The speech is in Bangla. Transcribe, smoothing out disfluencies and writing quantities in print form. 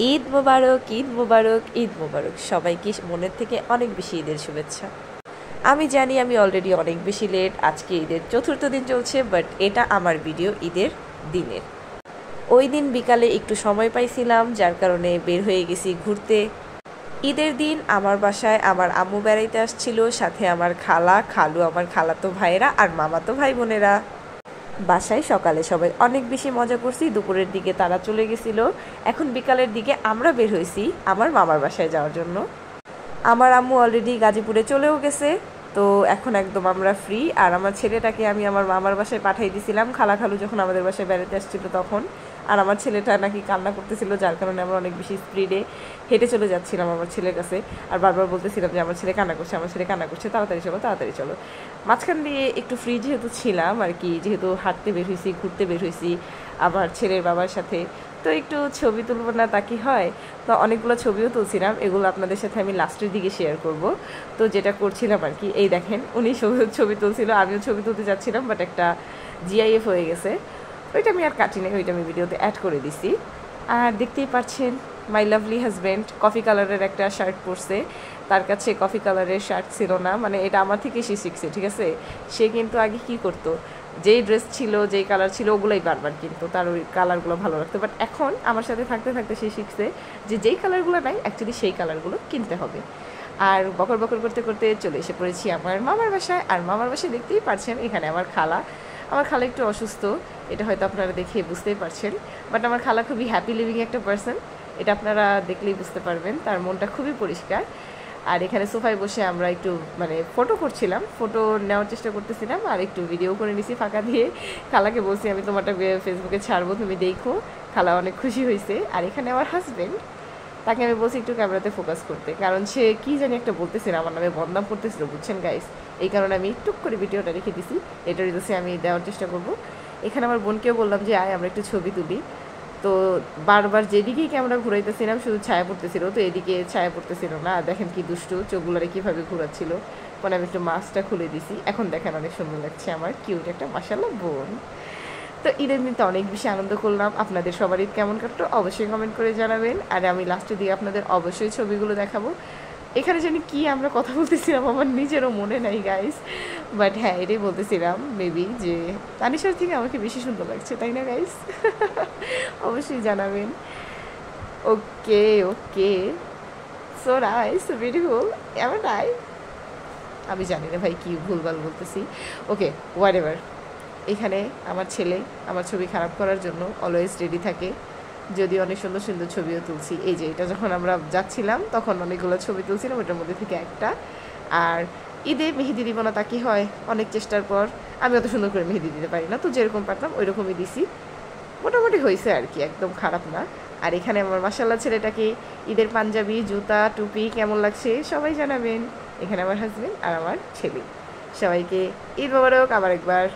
ঈদ মোবারক, ঈদ মোবারক, ঈদ মোবারক। সবাইকে মনের থেকে অনেক বেশি ঈদের শুভেচ্ছা। আমি জানি আমি অলরেডি অনেক বেশি লেট, আজকে ঈদের চতুর্থ দিন চলছে, বাট এটা আমার ভিডিও ঈদের দিনের। ওই দিন বিকালে একটু সময় পাইছিলাম, যার কারণে বের হয়ে গেছি ঘুরতে। ঈদের দিন আমার বাসায় আমার আম্মু বেড়াইতে আসছিল, সাথে আমার খালা, খালু, আমার খালাতো ভাইয়েরা আর মামাতো ভাই বোনেরা। বাসায় সকালে সবাই অনেক বেশি মজা করছি, দুপুরের দিকে তারা চলে গেছিল। এখন বিকালের দিকে আমরা বের হয়েছি আমার মামার বাসায় যাওয়ার জন্য। আমার আম্মু অলরেডি গাজীপুরে চলেও গেছে, তো এখন একদম আমরা ফ্রি। আর আমার ছেলেটাকে আমি আমার মামার বাসায় পাঠিয়ে দিয়েছিলাম খালা খালু যখন আমাদের বাসায় বেড়াতে আসছিল তখন। আর আমার ছেলেটা নাকি কান্না করতেছিল, যার কারণে আমরা অনেক বেশি স্পিডে হেঁটে চলে যাচ্ছিলাম আমার ছেলের কাছে। আর বারবার বলতেছিলাম যে আমার ছেলে কান্না করছে, আমার ছেলে কান্না করছে, তাড়াতাড়ি চলো, তাড়াতাড়ি চলো। মাঝখান দিয়ে একটু ফ্রি যেহেতু ছিলাম আর কি, যেহেতু হাঁটতে বের হয়েছি, ঘুরতে বের হয়েছি আমার ছেলের বাবার সাথে, তো একটু ছবি তুলবো না তা কি হয়। তো অনেকগুলো ছবিও তুলছিলাম, এগুলো আপনাদের সাথে আমি লাস্টের দিকে শেয়ার করব। তো যেটা করছিলাম আর কি, এই দেখেন উনি ছবি তুলছিল, আমিও ছবি তুলতে যাচ্ছিলাম, বাট একটা জিআইএফ হয়ে গেছে, ওইটা আমি আর কাটি নাই, ওইটা আমি ভিডিওতে অ্যাড করে দিছি। আর দেখতেই পাচ্ছেন মাই লাভলি হাজব্যান্ড কফি কালারের একটা শার্ট পরছে। তার কাছে কফি কালারের শার্ট ছিল না, মানে এটা আমার থেকে সে শিখছে, ঠিক আছে। সে কিন্তু আগে কি করতো, যেই ড্রেস ছিল, যেই কালার ছিল, ওগুলোই বারবার কিনতো, তার ওই কালারগুলো ভালো লাগতো। বাট এখন আমার সাথে থাকতে থাকতে সে শিখছে যে যেই কালারগুলো নাই অ্যাকচুয়ালি সেই কালারগুলো কিনতে হবে। আর বকর বকর করতে করতে চলে এসে পড়েছি আমার মামার বাসায়। আর মামার বাসায় দেখতেই পাচ্ছেন এখানে আমার খালা একটু অসুস্থ, এটা হয়তো আপনারা দেখে বুঝতেই পারছেন। বাট আমার খালা খুবই হ্যাপি লিভিং একটা পার্সন, এটা আপনারা দেখলেই বুঝতে পারবেন, তার মনটা খুবই পরিষ্কার। আর এখানে সোফায় বসে আমরা একটু মানে ফটো করছিলাম, ফটো নেওয়ার চেষ্টা করতেছিলাম, আর একটু ভিডিও করে নিছি ফাঁকা দিয়ে। খালাকে বলছি আমি তোমারটা ফেসবুকে ছাড়বো, তুমি দেখো। খালা অনেক খুশি হয়েছে। আর এখানে আমার হাজব্যান্ড, তাকে আমি বলছি একটু ক্যামেরাতে ফোকাস করতে, কারণ সে কি জানি একটা বলতেছিল, আমার নামে বদনাম করতেছিল, বুঝছেন গাইস। এই কারণে আমি টুক করে ভিডিওটা রেখে দিছি, এটার রিলসে আমি দেওয়ার চেষ্টা করব। এখানে আমার বোনকেও বললাম যে আয় আমরা একটু ছবি তুলি। তো বারবার যেদিকেই ক্যামেরা ঘুরাইতেছিলাম শুধু ছায়া পড়তেছিল, তো এদিকে ছায়া পড়তেছিল না। আর দেখেন কি দুষ্টু, চোখগুলারে কীভাবে ঘুরাচ্ছিল। পরে আমি একটু মাস্কটা খুলে দিছি, এখন দেখেন অনেক সুন্দর লাগছে আমার কিউট একটা মাশাআল্লাহ বোন। তো ঈদের দিনটা অনেক বেশি আনন্দ করলাম। আপনাদের সবার ঈদ কেমন কাটলো অবশ্যই কমেন্ট করে জানাবেন। আর আমি লাস্টে দিয়ে আপনাদের অবশ্যই ছবিগুলো দেখাবো। এখানে জানি কি আমরা কথা বলতেছিলাম আমার নিজেরও মনে নাই গাইস, বাট হ্যাঁ এটাই বলতেছিলাম মেবি যে তানিশার থেকে আমাকে বেশি সুন্দর লাগছে, তাই না গাইস? অবশ্যই জানাবেন। ওকে ওকে, সো নাইস, বিউটিফুল, এমন নাই। আমি জানি না ভাই কি ভুলভাল বলতেছি। ওকে, হোয়াট এভার। এখানে আমার ছেলে আমার ছবি খারাপ করার জন্য অলওয়েজ রেডি থাকে, যদি অনেক সুন্দর সুন্দর ছবিও তুলছি। এই যে এটা যখন আমরা যাচ্ছিলাম তখন অনেকগুলো ছবি তুলছিলাম, ওটার মধ্যে থেকে একটা। আর ঈদে মেহেদি দিব না তা কি হয়, অনেক চেষ্টার পর। আমি অত সুন্দর করে মেহেদি দিতে পারি না, তো যেরকম পারতাম ওই রকমই দিছি, মোটামুটি হয়েছে আর কি, একদম খারাপ না। আর এখানে আমার মাশাআল্লাহ ছেলেটাকে ঈদের পাঞ্জাবি, জুতা, টুপি কেমন লাগছে সবাই জানাবেন। এখানে আমার হাজবেন্ড আর আমার ছেলে, সবাইকে ঈদ মোবারক আবার একবার।